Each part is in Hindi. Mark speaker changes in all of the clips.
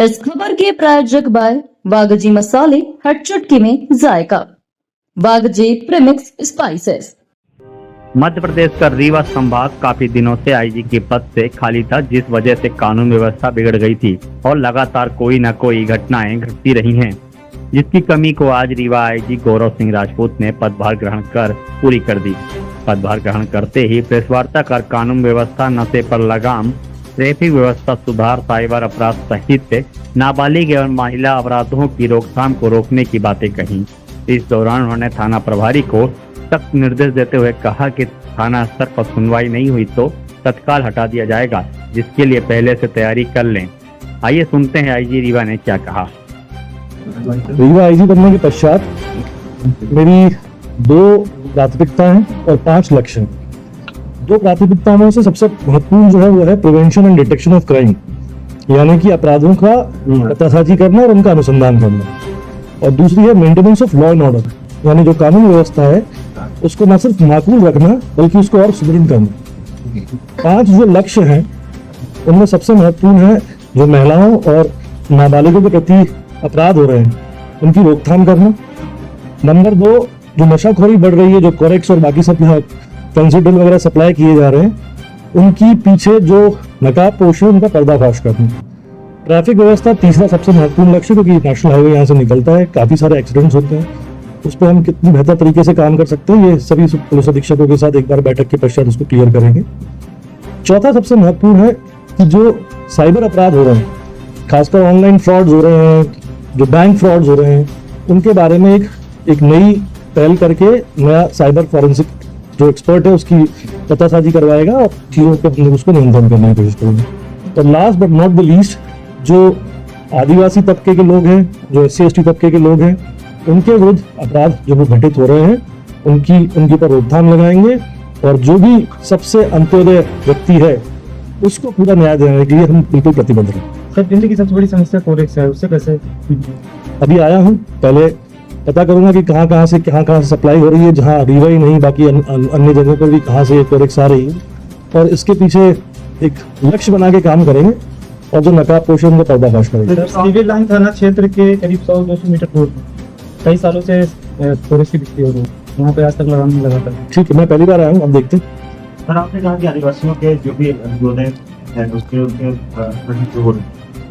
Speaker 1: इस खबर के प्रायोजक बाय वागजी मसाले, हर चुटकी में जायका। वागजी प्रीमिक्स स्पाइसेस।
Speaker 2: मध्य प्रदेश का रीवा संभाग काफी दिनों से आईजी के पद से खाली था, जिस वजह से कानून व्यवस्था बिगड़ गई थी और लगातार कोई न कोई घटनाएं घटती रही हैं, जिसकी कमी को आज रीवा आईजी गौरव सिंह राजपूत ने पदभार ग्रहण कर पूरी कर दी। पदभार ग्रहण करते ही प्रेस वार्ता कर कानून व्यवस्था, नशे पर लगाम, ट्रैफिक व्यवस्था सुधार, साइबर अपराध सहित नाबालिग एवं महिला अपराधों की रोकथाम को रोकने की बातें कही। इस दौरान उन्होंने थाना प्रभारी को सख्त निर्देश देते हुए कहा कि थाना स्तर पर सुनवाई नहीं हुई तो तत्काल हटा दिया जाएगा, जिसके लिए पहले से तैयारी कर लें। आइए सुनते हैं आईजी रीवा ने क्या कहा।
Speaker 3: रीवा आईजी बनने के पश्चात मेरी 2 प्राथमिकता हैं और 5 लक्ष्य हैं। 2 प्राथमिकताओं में से सबसे महत्वपूर्ण जो है वो है prevention and detection of crime, यानी कि अपराधों का पतासाजी करना और उनका अनुसंधान करना, और दूसरी है maintenance of law and order, यानी जो कानून व्यवस्था है उसको न सिर्फ माकूल रखना बल्कि उसको और सुदृढ़ करना। 5 जो लक्ष्य हैं उनमें सबसे महत्वपूर्ण है जो महिलाओं और नाबालिगों के प्रति अपराध हो रहे हैं उनकी रोकथाम करना। नंबर 2, जो नशाखोरी बढ़ रही है, जो कोरेक्स और बाकी सब फेंसिडिल वगैरह सप्लाई किए जा रहे हैं, उनकी पीछे जो नकाबपोश है उनका पर्दाफाश करना। ट्रैफिक व्यवस्था तीसरा सबसे महत्वपूर्ण लक्ष्य, क्योंकि नेशनल हाईवे यहाँ से निकलता है, काफी सारे एक्सीडेंट्स होते हैं, उस पर हम कितनी बेहतर तरीके से काम कर सकते हैं ये सभी पुलिस अधीक्षकों के साथ एक बार बैठक के पश्चात उसको क्लियर करेंगे। चौथा सबसे महत्वपूर्ण है कि जो साइबर अपराध हो रहे हैं, खासकर ऑनलाइन फ्रॉड्स हो रहे हैं, जो बैंक फ्रॉड्स हो रहे हैं, उनके बारे में एक नई पहल करके नया साइबर फॉरेंसिक जो एक्सपर्ट है उसकी पतासाजी करवाएगा और चीजों को उसको नियंत्रण करने की कोशिश करेंगे। तो last but not the least, जो आदिवासी तबके के लोग हैं, जो SC/ST तबके के लोग हैं, उनके विरुद्ध अपराध जो घटित हो रहे हैं उनकी पर रोकथाम लगाएंगे, और जो भी सबसे अंत्योदय व्यक्ति है उसको पूरा न्याय देने के लिए हम बिल्कुल प्रतिबद्ध हैं।
Speaker 4: सर, दिल्ली की सबसे बड़ी समस्या कोरेक्स है, उससे कैसे?
Speaker 3: अभी आया हूँ, पहले पता करूंगा कि कहाँ से सप्लाई हो रही है, जहाँ रीवा ही नहीं बाकी अन्य जगहों पर भी कहाँ से कोरेक्स आ रही है, और इसके पीछे एक लक्ष्य बना के काम करेंगे और जो नकाबपोश है उनको पर्दाफाश करेंगे।
Speaker 4: सिविल लाइन थाना क्षेत्र के करीब 100-200 मीटर दूर कई सालों से कोरेक्स की बिक्री हो रही है, वहाँ पे आज तक लगाम नहीं लगाता।
Speaker 3: ठीक है, मैं पहली बार आया हूँ, अब देखते हैं।
Speaker 5: सर, आपने कहा कि आदिवासियों के जो भी जोड़े हैं उसके हो रहे,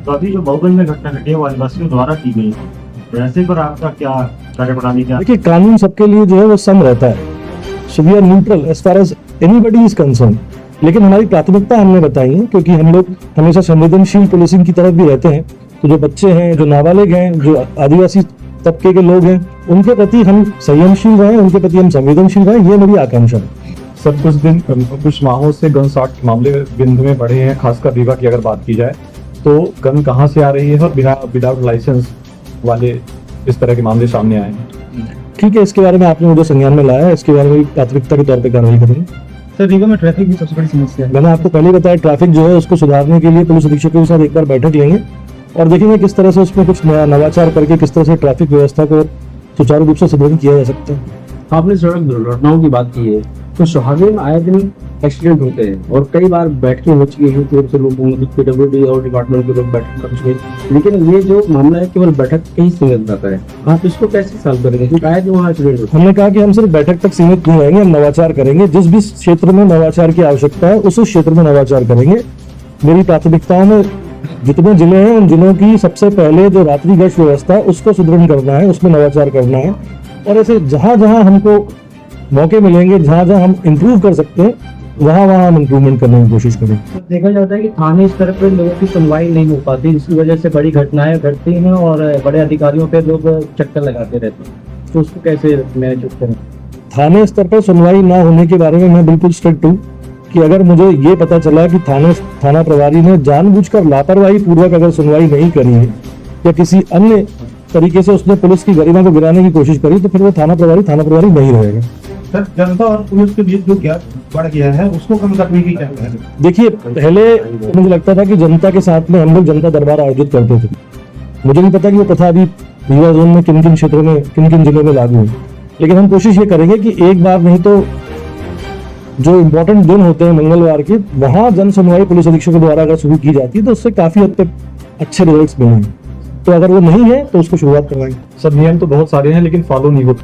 Speaker 5: तो अभी जो बहुगंज में घटना घटी है वो आदिवासियों द्वारा की गई है, तो ऐसे पर आपका क्या कार्यप्रणाली क्या?
Speaker 3: देखिए, कानून सबके लिए जो है वो सम रहता है, so we are neutral as far as anybody is concern, लेकिन हमारी प्राथमिकता हमने बताई है क्योंकि हम लोग हमेशा संवेदनशील पुलिसिंग की तरफ भी रहते हैं। तो जो बच्चे हैं, जो नाबालिग हैं, जो आदिवासी तबके के लोग हैं, उनके प्रति हम संयमशील रहें, उनके प्रति हम संवेदनशील रहें, ये मेरी आकांक्षा है।
Speaker 6: सर, कुछ माहों से गन शॉट मामले बिंदु में बढ़े हैं, खासकर रीवा की अगर बात की जाए तो गन कहां से आ रही है और विदाउट लाइसेंस वाले इस तरह के मामले सामने आए हैं।
Speaker 3: ठीक है, इसके बारे में आपने मुझे संज्ञान में लाया है, इसके बारे में प्राथमिकता के तौर पर कार्रवाई करेंगे।
Speaker 4: सर, रीवा में ट्रैफिक की सबसे बड़ी समस्या है।
Speaker 3: मैंने आपको पहले बताया, ट्रैफिक जो है उसको सुधारने के लिए पुलिस अधीक्षकों के साथ एक बार बैठक लेंगे और देखेंगे किस तरह से उसमें कुछ नया नवाचार करके किस तरह से ट्रैफिक व्यवस्था को सुचारू रूप से सुदृढ़ किया जा सकता है।
Speaker 7: आपने सड़क दुर्घटनाओं की बात की है, तो सुहागपुर में आए दिन एक्सीडेंट होते हैं और कई बार बैठकें हो चुकी हैं, PWD और डिपार्टमेंट के लोग बैठक कर चुके हैं, लेकिन ये जो मामला है केवल बैठक के ही सीमित रहता है। आप इसको कैसे सॉल्व करेंगे? क्योंकि आए दिन वहाँ एक्सीडेंट होते हैं।
Speaker 3: हमने कहा कि हम सिर्फ बैठक तक सीमित नहीं रहेंगे, हम नवाचार करेंगे, जिस भी क्षेत्र में नवाचार की आवश्यकता है उस क्षेत्र में नवाचार करेंगे। मेरी प्राथमिकताओं में जितने जिले हैं उन जिलों की सबसे पहले जो रात्रि गश्त व्यवस्था है उसको सुदृढ़ करना है, उसमें नवाचार करना है, और ऐसे जहां जहां हमको मौके मिलेंगे, जहां जहां हम इम्प्रूव कर सकते हैं वहां हम इम्प्रूवमेंट करने की कोशिश करें।
Speaker 4: तो देखा जाता है कि थाने स्तर पर लोगों की सुनवाई नहीं हो पाती, जिसकी वजह से बड़ी घटनाएं घटती हैं और बड़े अधिकारियों पे लोग चक्कर लगाते रहते हैं, तो उसको कैसे मैनेज करें?
Speaker 3: थाने स्तर पर सुनवाई ना होने के बारे में मैं बिल्कुल स्ट्रिक्ट हूँ कि अगर मुझे ये पता चला कि थाना प्रभारी ने जानबूझकर लापरवाही पूर्वक अगर सुनवाई नहीं करी है या किसी अन्य तरीके से उसने पुलिस की गरिमा को गिराने की कोशिश करी, तो फिर वो थाना प्रभारी नहीं रहेगा।
Speaker 5: सर, जनता और पुलिस के बीच जो गैप बढ़ गया है उसको कम करने की क्या है?
Speaker 3: देखिए, पहले मुझे लगता था कि जनता के साथ में हम लोग जनता दरबार आयोजित करते थे, मुझे नहीं पता कि वो प्रथा अभी रीवा जोन में किन किन क्षेत्रों में किन किन जिलों में लागू है, लेकिन हम कोशिश ये करेंगे कि एक बार नहीं तो जो इम्पोर्टेंट दिन होते हैं मंगलवार के, वहां जन सुनवाई पुलिस अधीक्षकों द्वारा अगर शुरू की जाती है तो उससे काफी हद तक अच्छे रिजल्ट्स मिले हैं। तो अगर वो नहीं है तो उसको शुरुआत करवाएं।
Speaker 6: सब नियम तो बहुत सारे हैं लेकिन फॉलो नहीं होते।